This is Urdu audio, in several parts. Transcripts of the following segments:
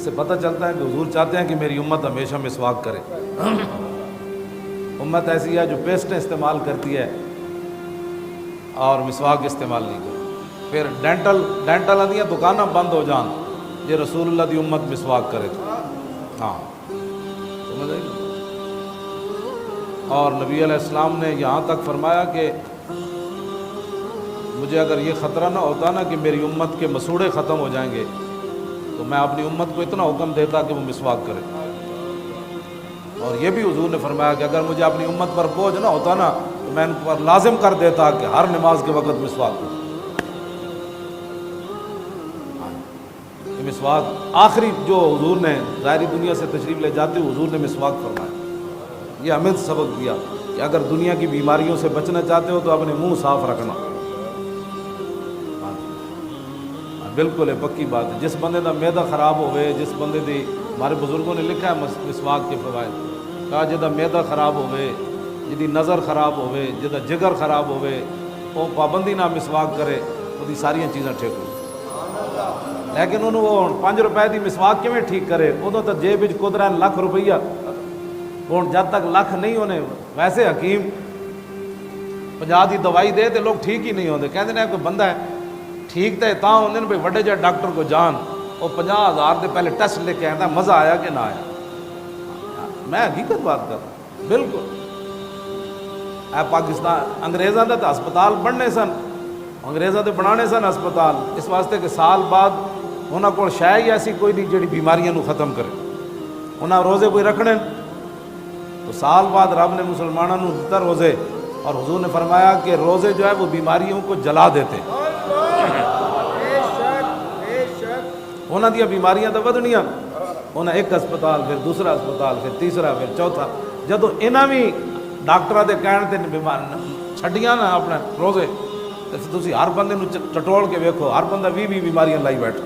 سے پتہ چلتا ہے کہ حضور چاہتے ہیں کہ میری امت ہمیشہ مسواک کرے۔ امت ایسی ہے جو پیسٹیں استعمال کرتی ہے اور مسواک استعمال نہیں کرتی۔ پھر ڈینٹل آدیاں دکاناں بند ہو جان یہ رسول اللہ دی امت مسواک کرے تو ہاں سمجھ آئی۔ اور نبی علیہ السلام نے یہاں تک فرمایا کہ مجھے اگر یہ خطرہ نہ ہوتا نا کہ میری امت کے مسوڑے ختم ہو جائیں گے تو میں اپنی امت کو اتنا حکم دیتا کہ وہ مسواک کرے۔ اور یہ بھی حضور نے فرمایا کہ اگر مجھے اپنی امت پر بوجھ نہ ہوتا نا تو میں ان پر لازم کر دیتا کہ ہر نماز کے وقت مسواک کرے۔ یہ مسواک آخری جو حضور نے ظاہری دنیا سے تشریف لے جاتے ہوئے حضور نے مسواک فرمایا۔ یہ ہمیں سبق دیا کہ اگر دنیا کی بیماریوں سے بچنا چاہتے ہو تو اپنے منہ صاف رکھنا۔ بالکل ہے پکی بات ہے۔ جس بندے دا میدا خراب ہوئے، جس بندے دی ہمارے بزرگوں نے لکھا ہے مسواک کے فوائد، کہا جدا میدا خراب ہوئے، جدی نظر خراب ہوئے، جدا جگر خراب ہوئے، وہ پابندی نہ مسواک کرے وہ ساری چیزاں ٹھیک ہو۔ لیکن انہوں وہ 5 روپے دی مسواک کیویں ٹھیک کرے؟ ادوں تو جیب وچ قدرت لاکھ روپیہ، ہوں جب تک لاکھ نہیں ہونے ویسے حکیم 50 دی دوائی دے تو لوگ ٹھیک ہی نہیں ہوتے۔ کہتے ہیں کوئی بندہ ہے ٹھیک تو تاں ہوندے نے بھائی وڈے جہے ڈاکٹر کو جان وہ 50,000 دے پہلے ٹیسٹ لے کے آتا مزہ آیا کہ نہ آیا۔ میں حقیقت بات کر رہا ہوں بالکل۔ اے پاکستان انگریزاں دے تو ہسپتال بننے سن، انگریزاں دے بنانے سن ہسپتال اس واسطے کہ سال بعد انہاں کول شے ہی ایسی کوئی نہیں جڑی بیماریاں نو ختم کرے۔ انہاں روزے کوئی رکھنے تو سال بعد رب نے مسلمانوں نو دتا روزے، اور حضور نے فرمایا کہ روزے جو ہے وہ بیماریوں کو جلا دیتے۔ انہاں دیا بیماریاں تو ودنیاں، انہاں ایک ہسپتال پھر دوسرا ہسپتال پھر تیسرا پھر چوتھا، جدو انہاں بھی ڈاکٹراں دے کہن تے بیمار چھڈیاں نا اپنے روزے تے تسی ہر بندے نو چٹول کے ویکھو ہر بندہ 20 بیماریاں لائی بیٹھا۔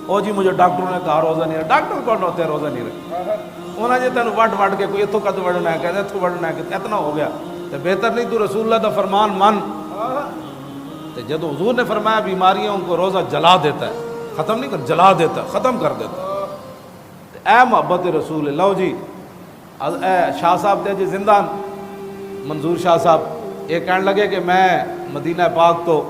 او جی مجھے ڈاکٹروں نے کہا روزہ نہیں رکھنا، ڈاکٹر کون ہوتے ہیں روزہ نہیں رکھنا؟ انہاں جے تینوں وڈ کے کوئی اتوں کد وڑنا ہے کہتے اتوں وڑنا ہے کہ اتنا ہو گیا تو بہتر نہیں تو رسول اللہ دا فرمان من۔ تو جدو حضور نے فرمایا بیماریوں کو روزہ جلا دیتا ہے، ختم نہیں کر جلا دیتا، ختم کر دیتا۔ اے محبت رسول، لو جی اے شاہ صاحب تے جی زندہ منظور شاہ صاحب یہ کہنے لگے کہ میں مدینہ پاک تو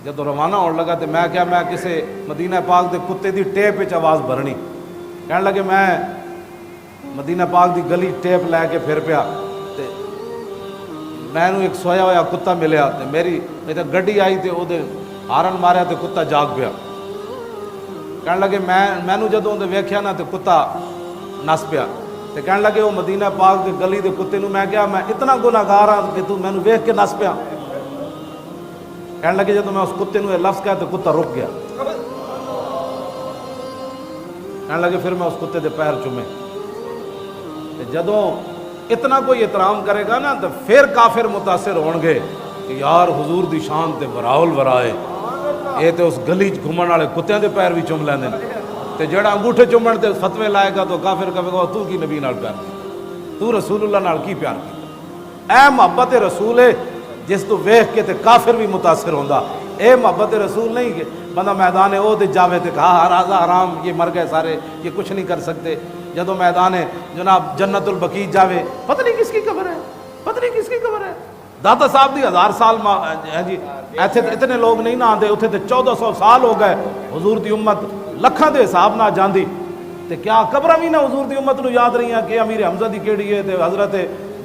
جدو روانہ ہونے لگا تو میں کیا میں کسی مدینہ پاک دے کتے دی ٹیپ وچ آواز بھرنی، کہنے لگے میں مدینہ پاک دی گلی ٹیپ لے کے پھر پیا تے میں نو ایک سویا ہوا کتا ملیا تے میری گڈی آئی تے او دے ہارن ماریا تے کتا جاگ پیا۔ کہنے لگے میں نو جدوں دے ویکھیا نا تے کتا نس پیا تے کہنے لگے وہ مدینہ پاک دے گلی دے کتے نو میں کہا میں اتنا گناہگار ہاں کہ تو میں نو ویکھ کے نس پیا۔ کہنے لگے جدوں میں اس کتے نو یہ لفظ کہا تو کتا رک گیا۔ کہنے لگے پھر میں اس کتے دے پیر چومے۔ جدوں اتنا کوئی احترام کرے گا نا تو پھر کافر متاثر ہون گے کہ یار حضور دی شان تے براول ورائے یہ تے اس گلی گھومن والے کتیاں دے پیر بھی چوم لیندے تے جڑا انگوٹھے چومن تے فتوے لائے گا تو کافر کہے گا تو کی نبی نال پیار کیتا، تو رسول اللہ نال کی پیار کیتا۔ اے محبت رسول ہے جس تو ویکھ کے تے کافر بھی متاثر ہوندا۔ اے محبت رسول نہیں کہ بندہ میدان او تے جاوے تے کہا راضا حرام یہ مر گئے سارے یہ کچھ نہیں کر سکتے، جدو میدان جناب جنت البقیع جاوے پتہ نہیں کس کی قبر ہے، پتہ نہیں کس کی قبر ہے۔ داتا صاحب دی 1000 سال جی ایتھے اتنے لوگ نہیں نہ آندے، اتھے تے 1400 سال ہو گئے حضور دی امت لکھاں دے حساب نہ جاندی تے کیا قبراں بھی نہ حضور دی امت نو یاد رہی ہیں کہ امیر حمزہ دی کیڑی ہے تے حضرت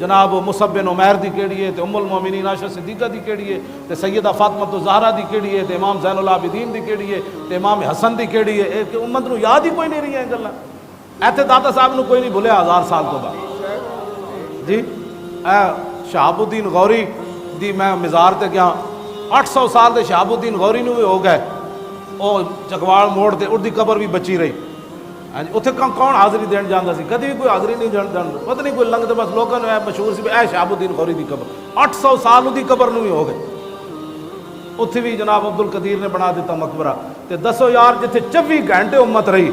جناب مصعب بن عمیر دی کیڑی ہے تے ام المومنین عائشہ صدیقہ دی کیڑی ہے تے سیدہ فاطمہ الزہرا دی کیڑی ہے تے امام زین العابدین دی کیڑی ہے تے امام حسن دی کیڑی ہے، کہ امت نو یاد ہی کوئی نہیں رہی ہیں گلاں۔ ایتھے داتا صاحب نو کوئی نہیں بھولیا 1000 سال تو بعد جی۔ اے شہاب الدین غوری دی میں مزار تے گیا 800 سال دے شہاب الدین غوری نو بھی ہو گئے، او چکوال موڑ تے اُردی قبر بھی بچی رہی۔ اتنے کون حاضری دین جانا سی، کدی بھی کوئی حاضری نہیں جان پتہ نہیں کوئی لنگتے بس لوگوں نے مشہور سی اے شہاب الدین غوری دی قبر 800 سال اُردی قبر نو بھی ہو گئے۔ اتنے بھی جناب عبد القدیر نے بنا دیتا مقبرہ تے دسو یار جتنے 24 گھنٹے امت رہی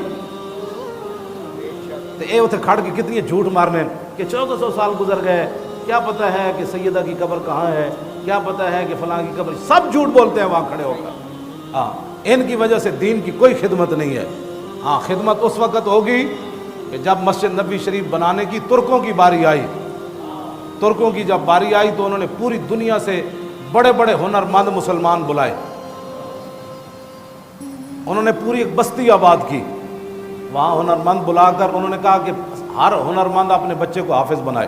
تے اے اتنے کھڑ کے کتنی جھوٹ مارنے کہ 1400 سال گزر گئے، کیا پتہ ہے کہ سیدہ کی قبر کہاں ہے، کیا پتہ ہے کہ فلاں کی قبر، سب جھوٹ بولتے ہیں وہاں کھڑے ہو کر۔ ہاں ان کی وجہ سے دین کی کوئی خدمت نہیں ہے۔ ہاں خدمت اس وقت ہوگی کہ جب مسجد نبی شریف بنانے کی ترکوں کی باری آئی. ترکوں کی جب باری آئی تو انہوں نے پوری دنیا سے بڑے بڑے ہنرمند مسلمان بلائے. انہوں نے پوری ایک بستی آباد کی. وہاں ہنرمند بلا کر انہوں نے کہا کہ ہر ہنرمند اپنے بچے کو حافظ بنائے.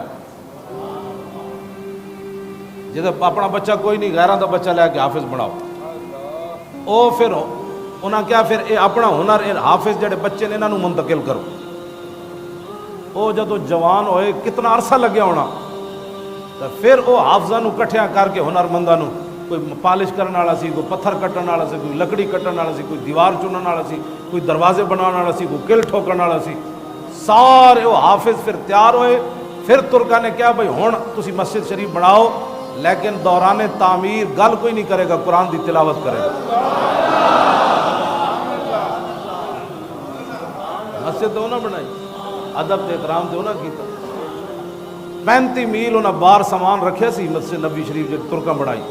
جیسے اپنا بچہ کوئی نہیں غیروں کا بچہ لے کے حافظ بناؤ. او پھر انہاں کیا پھر اے اپنا ہنر اے حافظ جڑے بچے نے انہاں نوں منتقل کرو. او جدو جوان ہوئے کتنا عرصہ لگیا ہونا تو پھر وہ حافظاں نوں کٹھیاں کر کے ہنرمنداں نوں کوئی پالش کرنے والا سی, کوئی پتھر کٹن والا سی, کوئی لکڑی کٹن والا سی, کوئی دیوار چنن والا سی, کوئی دروازے بنانے والا سی, کوئی کل ٹھوکن والا سی. سارے وہ حافظ پھر تیار ہوئے. پھر ترکا نے کہا بھائی ہن تسی مسجد شریف بناؤ لیکن دوران تعمیر گل کوئی نہیں کرے گا, قرآن دی تلاوت کرے گا. مسجد تو نہ بنائی, ادب تے احترام تے نہ کیتا. 35 میل انہاں بار سامان رکھے سی مسجد نبی شریف جے ترکاں بنائی.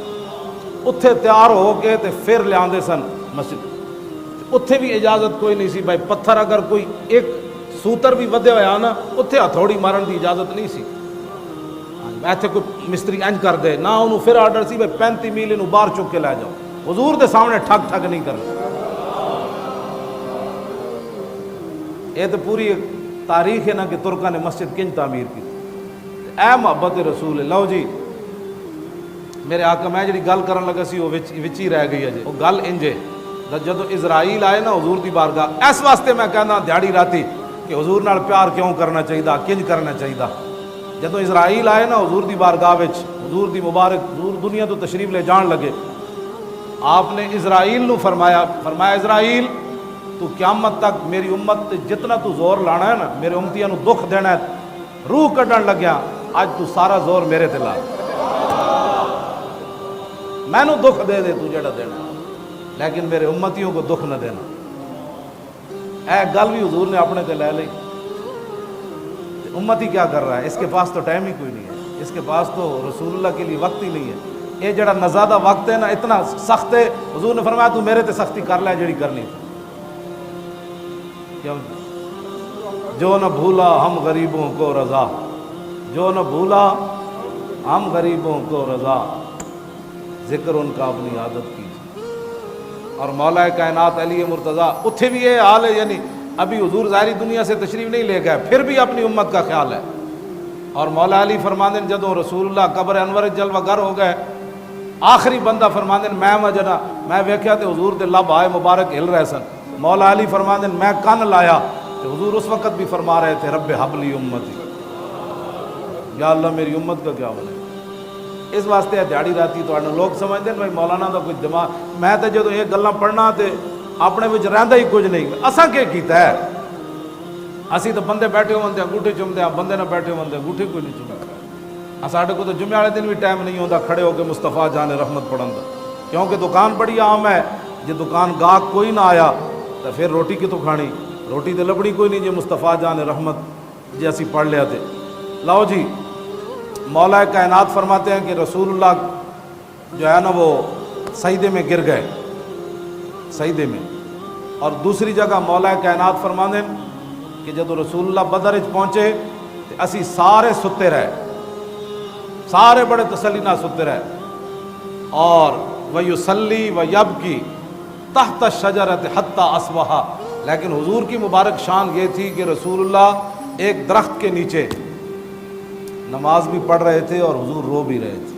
اتھے تیار ہو کے تے پھر لیاندے سن مسجد. اتھے بھی اجازت کوئی نہیں سی بھائی پتھر اگر کوئی ایک سوتر بھی ودے ہویا نا اتھے ہتھوڑی مارن دی اجازت نہیں سی. ایتھے کوئی مستری انج کر دے نہ, انہوں پھر آرڈر سی بھائی 35 میل انہوں باہر چک کے لے جاؤ. حضور دے سامنے ٹھگ ٹھگ نہیں کرنا. یہ تو پوری ایک تاریخ ہے نا کہ ترکاں نے مسجد کنج تعمیر کی. اے محبت رسول. لو جی میرے آقا میں جڑی گل کرن لگا سی وہ وچ ہی رہ گئی ہے جی. وہ گل انج ہے جدو اسرائیل آئے نا حضور دی بارگاہ, اس واسطے میں کہنا دیہڑی راتی کہ حضور نال پیار کیوں کرنا چاہیے, کنج کرنا چاہیے. جدو اسرائیل آئے نا حضور دی بارگاہ وچ, حضور دی مبارک حضور دنیا تو تشریف لے جان لگے, آپ نے اسرائیل نو فرمایا اسرائیل تو قیامت تک میری امت جتنا تو زور لانا ہے نا, میرے امتیاں نو دکھ دینا ہے, روح کڈن لگیا, اج تو سارا زور میرے تے لا, میں نو دکھ دے دے تو جڑا دینا, لیکن میرے امتیوں کو دکھ نہ دینا. اے گل بھی حضور نے اپنے تے لے لی. امتی کیا کر رہا ہے, اس کے پاس تو ٹائم ہی کوئی نہیں ہے, اس کے پاس تو رسول اللہ کے لیے وقت ہی نہیں ہے. یہ جڑا نزادہ وقت ہے نا اتنا سخت ہے, حضور نے فرمایا تو میرے تے سختی کر لے جڑی کرنی. جو نہ بھولا ہم غریبوں کو رضا, جو نہ بھولا ہم غریبوں کو رضا, ذکر ان کا اپنی عادت کیجیے. اور مولا کائنات علی مرتضیٰ اتھے بھی یہ حال ہے, یعنی ابھی حضور ظاہری دنیا سے تشریف نہیں لے گئے, پھر بھی اپنی امت کا خیال ہے. اور مولا علی فرماندے جدوں رسول اللہ قبر انور جلوہ گر ہو گئے, آخری بندہ فرماندے میں ویکھیا تے حضور دے لب آئے مبارک ہل رہے سن. مولا علی فرماندے میں کن لایا تو حضور اس وقت بھی فرما رہے تھے رب حب لی امتی, یا اللہ میری امت کا کیا بنے. اس واسطے دیہڑی راتی تو لوگ سمجھتے ہیں بھائی مولانا دا کوئی دماغ, میں تو جدو یہ گلاں پڑھنا تے اپنے وچ رہندا ہی کچھ نہیں. اساں کیا کیتا ہے, اسی تو بندے بیٹھے ہوندے انگوٹھے چومدے ہیں, بندے نہ بیٹھے ہوندے انگوٹھے کوئی نہیں چومدا. ساڈے کو تو جمعے والے دن بھی ٹائم نہیں ہوندا کھڑے ہو کے مصطفیٰ جان رحمت پڑھن دا, کیونکہ دکان بڑی عام ہے. جے دکان گاہک کوئی نہ آیا تو پھر روٹی کتوں کھانی, روٹی تو لبڑی کوئی نہیں جے مصطفیٰ جان رحمت جے اسی پڑھ لیا تے. لاؤ جی مولا کائنات فرماتے ہیں کہ رسول اللہ جو ہے نا وہ سجدے میں گر گئے, سجدے میں. اور دوسری جگہ مولا کائنات فرماتے ہیں کہ جب رسول اللہ بدر پہنچے تو اسی سارے ستے رہے, سارے بڑے تسلی نہ ستے رہے. اور وَيُصَلِّي وَيَبْكِي تحت الشجرۃ حتی اصبح, لیکن حضور کی مبارک شان یہ تھی کہ رسول اللہ ایک درخت کے نیچے نماز بھی پڑھ رہے تھے اور حضور رو بھی رہے تھے.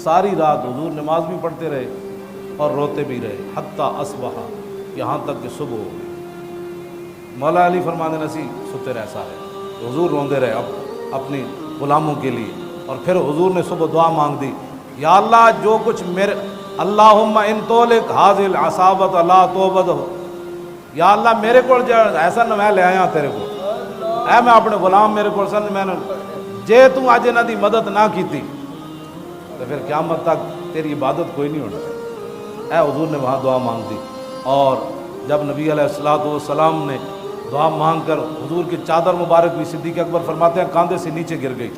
ساری رات حضور نماز بھی پڑھتے رہے اور روتے بھی رہے حتی اصبح, یہاں تک کہ صبح ہو گئی. مولا علی فرماندے نسی ستے رہے سارے, حضور روندے رہے اپنی غلاموں کے لیے. اور پھر حضور نے صبح دعا مانگ دی, یا اللہ جو کچھ میرے اللہم ان تولک حاضل عصابت لا توبد ہو, یا اللہ میرے کو ایسا نہ میں لے آیا تیرے کو, اے میں اپنے غلام میرے کو سن میں نے جے تو آج انہاں دی مدد نہ کیتی تو پھر قیامت تک تیری عبادت کوئی نہیں ہونا. اے حضور نے وہاں دعا مانگ دی. اور جب نبی علیہ السلام نے دعا مانگ کر حضور کی چادر مبارک بھی صدیق اکبر فرماتے ہیں کاندھے سے نیچے گر گئی.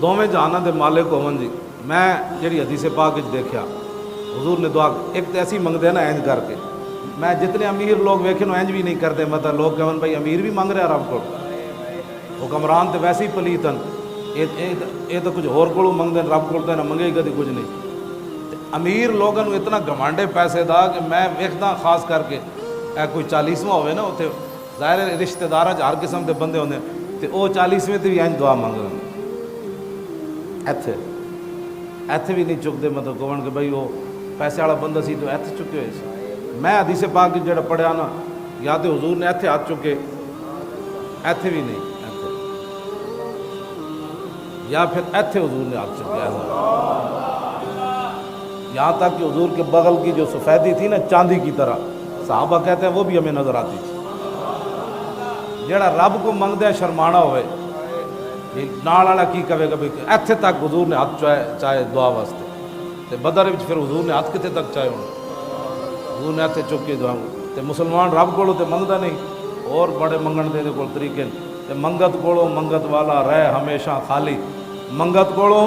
دوویں جہاناں دے مالک ہون جی, میں جڑی حدیث پاک وچ دیکھیا حضور نے دعا ایک تو ایسی منگتے ہیں نا اینج کر کے. میں جتنے امیر لوگ ویکھے نو اینج بھی نہیں کرتے, مطلب لوگ کہن بھائی امیر بھی منگ رہا رب کو, حکمران تو ویسے ہی پلیتن, یہ تو کچھ اور کو منگتے ہیں, رب کو نہ منگے ہی کدی کچھ نہیں. امیر لوگوں اتنا گھمانڈے پیسے دا کہ میں ویکھدا خاص کر کے کوئی 40واں ہوئے نا اتنے ظاہر رشتہ دار ہر قسم کے بندے ہوتے تو وہ 40ویں تے بھی اینج دعا منگ رہے ہیں. ایتھے بھی نہیں چکتے, مطلب کہن کہ بھائی وہ پیسے والا بندہ سی تو ایتھے چکے ہوئے سی. میں حدیث پاک جڑا پڑھیا نا, یا تو حضور نے ایتھے ہاتھ چکے, ایتھے بھی نہیں, یا پھر ایتھے حضور نے ہاتھ چکے. یہاں تک کہ حضور کے بغل کی جو سفیدی تھی نا چاندی کی طرح, صحابہ کہتے ہیں وہ بھی ہمیں نظر آتی تھی. جڑا رب کو منگتا ہے شرمانا ہوئے نال والا کی کہے گا بھی ایتھے تک حضور نے ہاتھ چاہے دعا واسطے. تے بدر وچ پھر حضور نے ہاتھ کتے تک چاہے ہونے, حضور نے ایتھے چک کے دعا. تے مسلمان رب کو تے منگتا نہیں, اور بڑے منگن دے کول طریقے. تے منگت کولو منگت والا رہے ہمیشہ خالی, منگت کولو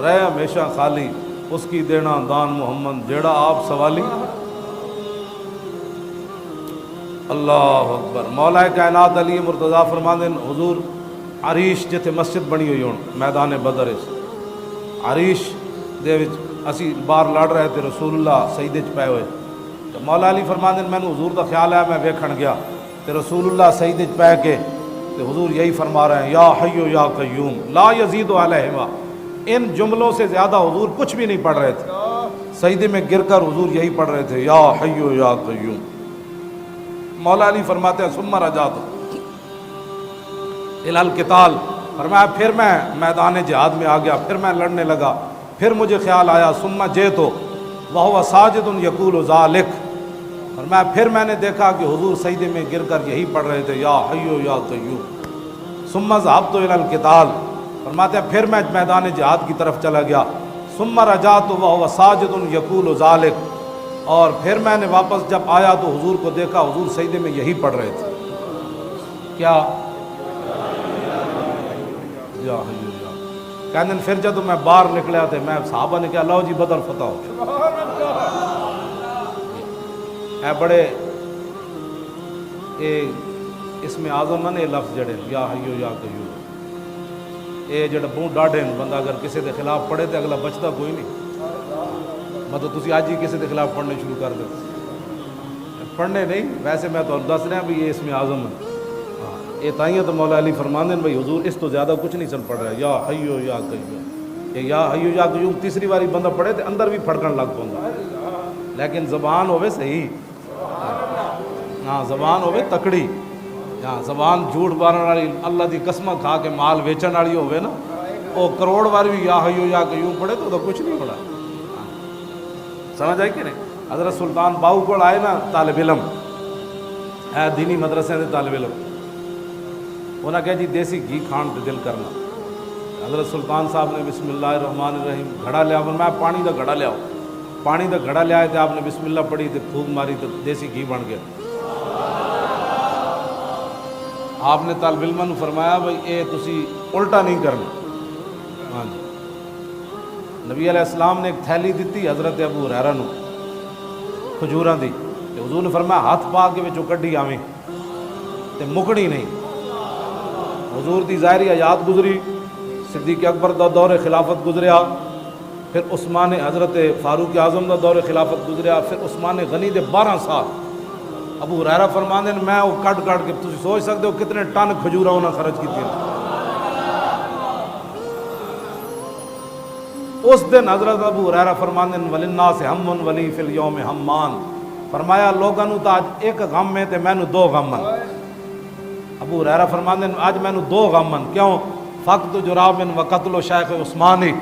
رہے ہمیشہ خالی, اس کی دینا دان محمد جیڑا آپ سوالی. اللہ اکبر. مولا کائنات علی مرتضیٰ فرماندے حضور عریش جتھے مسجد بنی ہوئی ہون میدان بدر, عریش دے وچ اسی بار لڑ رہے تھے, رسول اللہ سجدے چ پے ہوئے. تو مولا علی فرماندے مینوں حضور دا خیال ہے, میں ویکھن گیا تے رسول اللہ سجدے چ پے کے تے حضور یہی فرما رہے ہیں, یا حی یا قیوم لا یزید علیہما. ان جملوں سے زیادہ حضور کچھ بھی نہیں پڑھ رہے تھے, سجدے میں گر کر حضور یہی پڑھ رہے تھے, یا حی یا قیوم. مولا علی فرماتے ہیں ثم رجعت الی القتال, فرمایا پھر میں میدان جہاد میں آ گیا, پھر میں لڑنے لگا. پھر مجھے خیال آیا ثم جئت وہو ساجد یقول ذلک, فرمایا پھر میں نے دیکھا کہ حضور سجدے میں گر کر یہی پڑھ رہے تھے, یا حی یا قیوم. ثم ذهبت الی القتال, فرماتے ہیں پھر میں میدان جہاد کی طرف چلا گیا. ثم رجعت وهو ساجد یقول ذلک, اور پھر میں نے واپس جب آیا تو حضور کو دیکھا حضور سجدے میں یہی پڑھ رہے تھے, کیا یا حی یا. کہنے پھر جب میں باہر نکلیا تھے, میں صحابہ نے کہا لو جی بدر فتح ہو. اے بڑے اس میں اعظم نے لفظ جڑے یا حی یا قیوم, یہ جڑا بہت ڈاڈے بندہ اگر کسی کے خلاف پڑھے تو اگلا بچتا کوئی نہیں. مطلب تسی آج ہی کسی کے خلاف پڑھنے شروع کر دو, پڑھنے نہیں, ویسے میں تو دس رہا بھی یہ اس میں اعظم ہے. یہ تائیں تو مولا علی فرماندے ہیں بھائی حضور اس تو زیادہ کچھ نہیں سن پڑھ رہا, یا حی یا قیوم. کہ یا حی یا قیوم تیسری باری بندہ پڑھے تو اندر بھی پھڑکن لگ پوندا, لیکن زبان ہوئے صحیح, ہاں زبان ہوئے تکڑی, ہاں زبان جھوٹ مارن والی اللہ دی قسم کھا کے مال ویچن والی ہوئے نا, وہ کروڑ بار بھی یا حی یا قیوم پڑھے تو کچھ نہیں پڑھا. سمجھ آئی کہ نہیں. حضرت سلطان باہو کو آئے نا طالب علم, اے دینی مدرسے دے طالب علم, انہاں کہا جی دیسی گھی کھان تے دل کرنا. حضرت سلطان صاحب نے بسم اللہ الرحمن الرحیم گھڑا لیا, میں پانی دا گھڑا لیا, پانی دا گھڑا لیا تے آپ نے بسم اللہ پڑھی تے پھونک ماری تے دیسی گھی بن گیا. آپ نے طالب علم نے فرمایا بھائی اے تسی الٹا نہیں کرنا. ہاں جی, نبی علیہ السلام نے ایک تھیلی دیتی حضرت ابو ہریرہ نو کھجوراں دی, تے حضور نے فرمایا ہاتھ پا کے وچوں کڈی آویں تے مکڑی نہیں. حضور دی ظاہری حیات گزری, صدیق اکبر دا دور خلافت گزریا, پھر عثمان حضرت فاروق اعظم دا دور خلافت گزریا, پھر عثمان غنی دے 12 سال. ابو ہریرہ فرماندے نے میں وہ کٹ کٹ کے تسی سوچ سکتے ہو کتنے ٹن کھجوراں انہاں خرچ کیتی. اس دن حضرت ابو ہریرہ فرماندے ہیں وللناس ہم ولی فی الیوم ہمان, فرمایا لوگاں نو تا اج ایک غم ہے تے مینوں 2 غم ہیں. ابو ہریرہ فرماندے ہیں اج مینوں 2 غم ہیں, کیوں؟ فقط جراب و قتل شیخ عثمانی,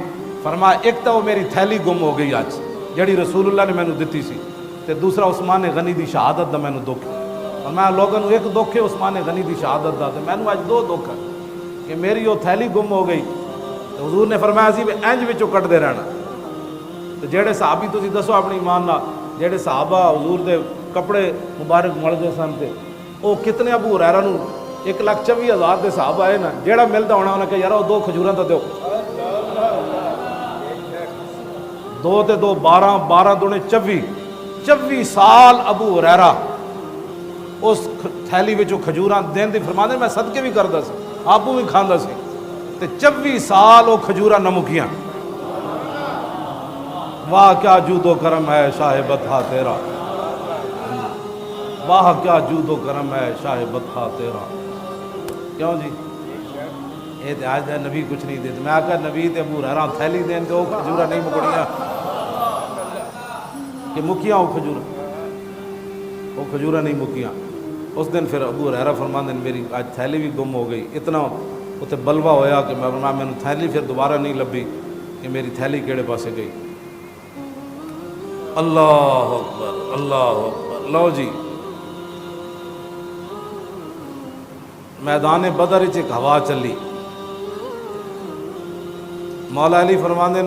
فرمایا ایک تو وہ میری تھیلی گم ہو گئی اج جڑی رسول اللہ نے مینوں دتی سی, تے دوسرا عثمان غنی دی شہادت دا مینوں دکھ. فرمایا لوگاں نو ایک دکھ ہے عثمان غنی دی شہادت دا, تے مینوں اج 2 دکھ ہے کہ میری وہ تھیلی گم ہو گئی. حضور نے فرمایا سی انج وچوں کٹدے رہنا. تے جڑے صحابی تسی دسو اپنی ایمان نال جڑے صحابہ حضور دے کپڑے مبارک ملدے سن تے وہ کتنے ابو ہریرہ نو 1,24,000 دے صحابہ آئے نا, جیڑا ملتا ہونا انہیں کہ یار وہ 2 کھجوراں تو دیو, دو تے دو 12 12 دونے 24 سال ابو ہریرہ اس تھیلی وچوں کھجوراں دین دی فرماندے میں صدقے بھی کردا سی آپو بھی کھاندا سی تے 24 سال وہ کھجوراں نہ مکیاں. واہ کیا جود و کرم ہے شاہ بطحا تیرا، واہ کیا جود و کرم ہے شاہ بطحا تیرا. کیوں جی یہ تے آج دا نبی کچھ نہیں دیتے. میں آکھا نبی تے ابو ہریرہ تھیلی دین تے وہ کھجوراں نہیں مکڑیاں کہ مکیاں وہ کھجوراں نہیں مکیاں. اس دن پھر ابو ہریرہ فرماندے میری آج تھیلی بھی گم ہو گئی. اتنا اتنے بلوا ہویا کہ میں تھیلی پھر دوبارہ نہیں لبھی کہ میری تھیلی کیڑے پاسے گئی. اللہ اکبر اللہ اکبر. لو جی میدان بدر وچ ایک ہوا چلی. مولا علی فرماندے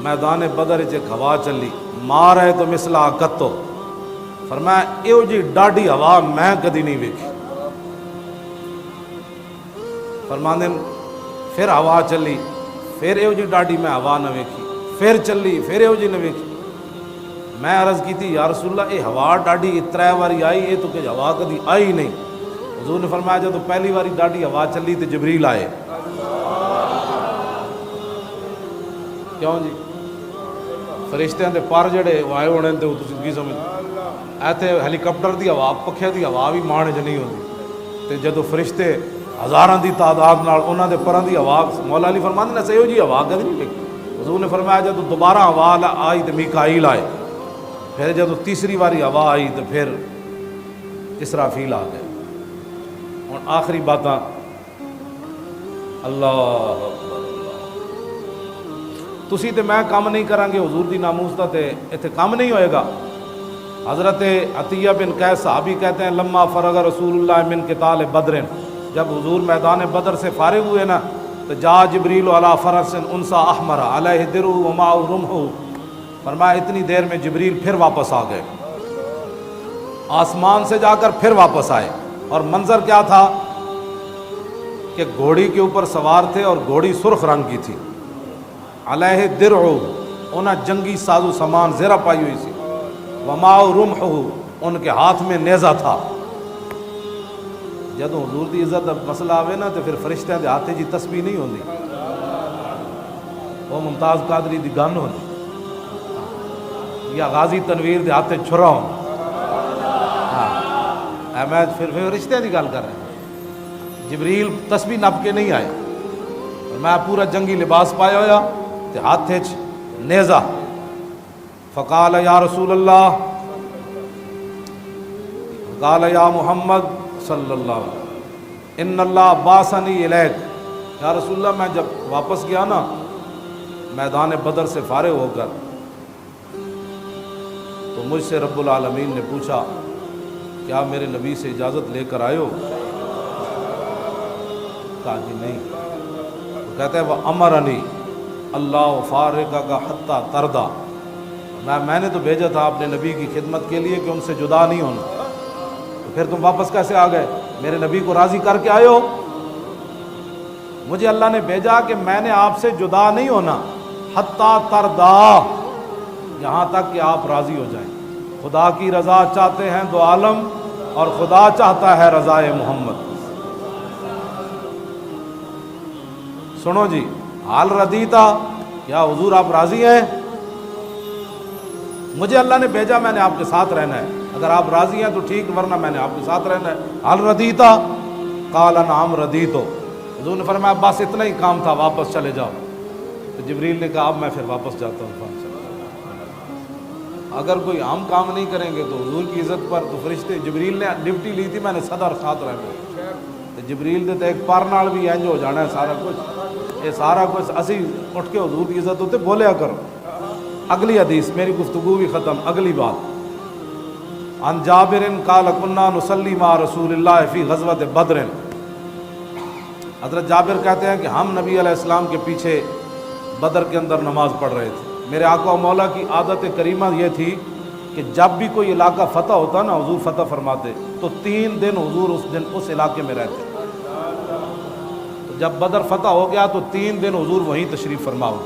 میدان بدر وچ ایک ہوا چلی مار ہے تو مثلا کتو. فرمایا ایو جی ڈاڈی ہوا میں کدی نہیں ویکھی. فرماندے پھر ہوا چلی پھر ایو جی ڈاڈی میں ہوا نہ ویکھی. پھر چلی پھر ایو جی نہ ویکھی. میں عرض کی تھی یا رسول اللہ یہ ہوا ڈاڈی 3 واری آئی ہے تو کہ ہوا کدی آئی نہیں. حضور نے فرمایا جب تو پہلی واری ڈاڈی ہوا چلی تو جبریل آئے. کیوں جی فرشتیاں دے پر جڑے وہ آئے ہونے تے تسی کی سمجھ ایتھے ہیلی کاپٹر دی ہوا پکھے دی ہوا بھی مانے چ نہیں ہوندی تے جدو فرشتے ہزاراں دی تعداد نال انہاں دے پراں دی ہوا مولا علی فرماندے نے سہیو جی ہوا کدی نہیں ویکھی. حضور نے فرمایا جدو دوبارہ ہوا آئی تو میکائیل آئے. پھر جدو تیسری واری ہوا آئی تو پھر اسرافیل آ گئے. اور آخری باتاں اللہ اکبر. تسی تے میں کام نہیں کریں گے حضور دی ناموس دا تے ایتھے کام نہیں ہوئے گا. حضرت عطیہ بن قیس صحابی کہتے ہیں لما فرغ رسول اللہ من قتال بدر، جب حضور میدان بدر سے فارغ ہوئے نا تو جا جبریل علی فرس انسا احمر علیہ درع ومعہ رمح. فرمایا اتنی دیر میں جبریل پھر واپس آ گئے، آسمان سے جا کر پھر واپس آئے. اور منظر کیا تھا کہ گھوڑی کے اوپر سوار تھے اور گھوڑی سرخ رنگ کی تھی. علیہ درع انہاں جنگی ساز و سامان زیرہ پائی ہوئی سی. ومعہ رمح ان کے ہاتھ میں نیزہ تھا. جدو حضور دی عزت دا مسئلہ آوے نا تو پھر فرشتہ دے ہاتھے جی تسبیح نہیں ہوندی، وہ ممتاز قادری دی گن ہوندی یا غازی تنویر دے ہاتھے چھرا ہوں. ہاں میں پھر فرشتے دی گل کر رہا ہوں. جبریل تسبیح نپ کے نہیں آئے، میں پورا جنگی لباس پایا ہویا تے ہاتھے نیزہ. فقال یا رسول اللہ، قال یا محمد صلی اللہ علیہ وسلم ان اللہ باسنی الیک. یا رسول اللہ میں جب واپس گیا نا میدان بدر سے فارغ ہو کر تو مجھ سے رب العالمین نے پوچھا کیا میرے نبی سے اجازت لے کر آئے ہو؟ کہا جی نہیں. تو کہتے ہیں وہ امرنی اللہ فارغک حتی ترضی، میں نے تو بھیجا تھا اپنے نبی کی خدمت کے لیے کہ ان سے جدا نہیں ہونا. تو پھر تم واپس کیسے آ گئے؟ میرے نبی کو راضی کر کے آئے ہو. مجھے اللہ نے بھیجا کہ میں نے آپ سے جدا نہیں ہونا حتی ترضی، یہاں تک کہ آپ راضی ہو جائیں. خدا کی رضا چاہتے ہیں دو عالم اور خدا چاہتا ہے رضائے محمد. سنو جی حال ردیتا، کیا حضور آپ راضی ہیں؟ مجھے اللہ نے بھیجا میں نے آپ کے ساتھ رہنا ہے، اگر آپ راضی ہیں تو ٹھیک ورنہ میں نے آپ کے ساتھ رہنا ہے. حال ردیتا؟ قال نعم ردیتو. حضور نے فرمایا بس اتنا ہی کام تھا واپس چلے جاؤ. تو جبریل نے کہا اب میں پھر واپس جاتا ہوں. اگر کوئی عام کام نہیں کریں گے تو حضور کی عزت پر تو فرشتے جبریل نے ڈیوٹی لی تھی میں نے صدر ساتھ رہنا. تو جبریل نے تو ایک پار نال بھی انج ہو جانا ہے سارا کچھ. یہ سارا کچھ اسی اٹھ کے حضور کی عزت ہوتے بولیا کرو. اگلی حدیث میری گفتگو بھی ختم. اگلی بات عن جابر قال كنا نصلي مع رسول اللہ فی غزوۃ بدر. حضرت جابر کہتے ہیں کہ ہم نبی علیہ السلام کے پیچھے بدر کے اندر نماز پڑھ رہے تھے. میرے آقا و مولا کی عادت کریمہ یہ تھی کہ جب بھی کوئی علاقہ فتح ہوتا نا حضور فتح فرماتے تو 3 دن حضور اس علاقے میں رہتے. تو جب بدر فتح ہو گیا تو 3 دن حضور وہیں تشریف فرما ہو.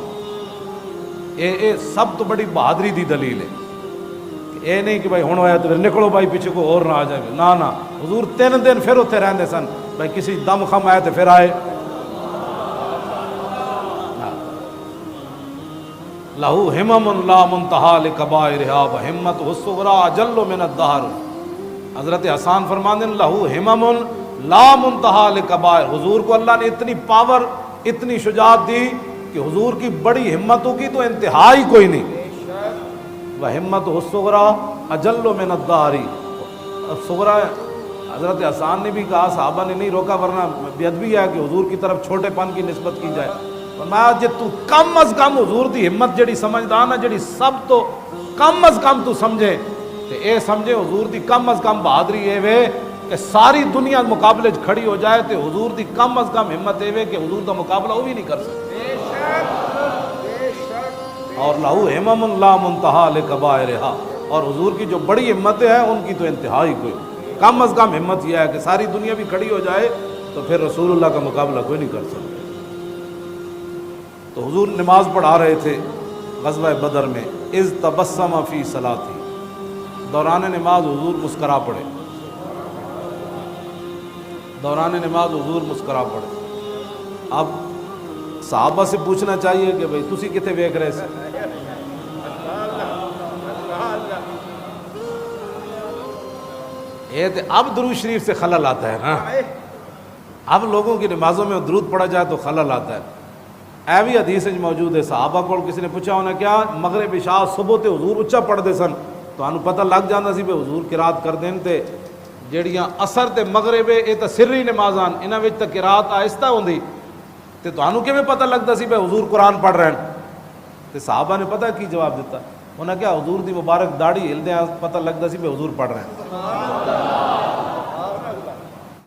یہ سب تو بڑی بہادری دی دلیل ہے. یہ نہیں کہ بھائی ہوں ہوا تو پھر نکلو بھائی پیچھے کو اور نہ آ جائے. نہ حضور 3 دن پھر اتنے رہندے سن. بھائی کسی دم خم آئے تو پھر آئے. لہو ہمم لا منتہا لکبائرہا وہمتہ الصغریٰ اجل من الدہر. حضرت حسان فرماندے ہیں لہو ہمم لا منتہا لکبائر. حضور کو اللہ نے اتنی پاور اتنی شجاعت دی کہ حضور کی بڑی ہمتوں کی تو انتہا ہی کوئی نہیں. وہمتہ الصغریٰ اجل من الدہر. صغریٰ حضرت حسان نے بھی کہا, صحابہ نے نہیں روکا ورنہ بے ادبی ہے کہ حضور کی طرف چھوٹے پن کی نسبت کی جائے. فرمایا جے تو کم از کم حضور دی ہمت جڑی سمجھدا نا, جڑی سب تو کم از کم تو سمجھے تے اے سمجھے حضور دی کم از کم بہادری اے وے کہ ساری دنیا مقابلے کھڑی ہو جائے تے حضور دی کم از کم ہمت اے وے کہ حضور دا مقابلہ وہ بھی نہیں کر سکتے. اور لہو ہمم لا منتہا لکبائرہا. اور حضور کی جو بڑی ہمتیں ہیں ان کی تو انتہا ہی کوئی. کم از کم ہمت یہ ہے کہ ساری دنیا بھی کھڑی ہو جائے تو پھر رسول اللہ کا مقابلہ کوئی نہیں کر سکتا. تو حضور نماز پڑھا رہے تھے غزوہ بدر میں. اذ تبسم فی صلاتی. دوران نماز حضور مسکرا پڑے. دوران نماز حضور مسکرا پڑے. اب صحابہ سے پوچھنا چاہیے کہ بھئی تسی کتے ویکھ رہے سے. یہ اب درود شریف سے خلل آتا ہے نا. اب لوگوں کی نمازوں میں درود پڑھا جائے تو خلل آتا ہے. اے بھی حدیث موجود ہے, صحابہ کو کسی نے پوچھا ہونا کیا مغرب عشاء صبح تے حضور اچا پڑھتے سن تو انہوں پتہ لگ جانا سی بے حضور قرات کر دین تے جیڑیاں اثر تے مغرب یہ تو سری نمازان انہاں وچ تے قرات آہستہ ہوندی تے تانوں کیویں پتہ لگدا سی بے حضور قرآن پڑھ رہے ہیں. تے صحابہ نے پتہ کی جواب دیتا, انہاں کیا حضور دی مبارک داڑھی ہلدیاں پتہ لگدا سی بے حضور پڑھ رہے ہیں.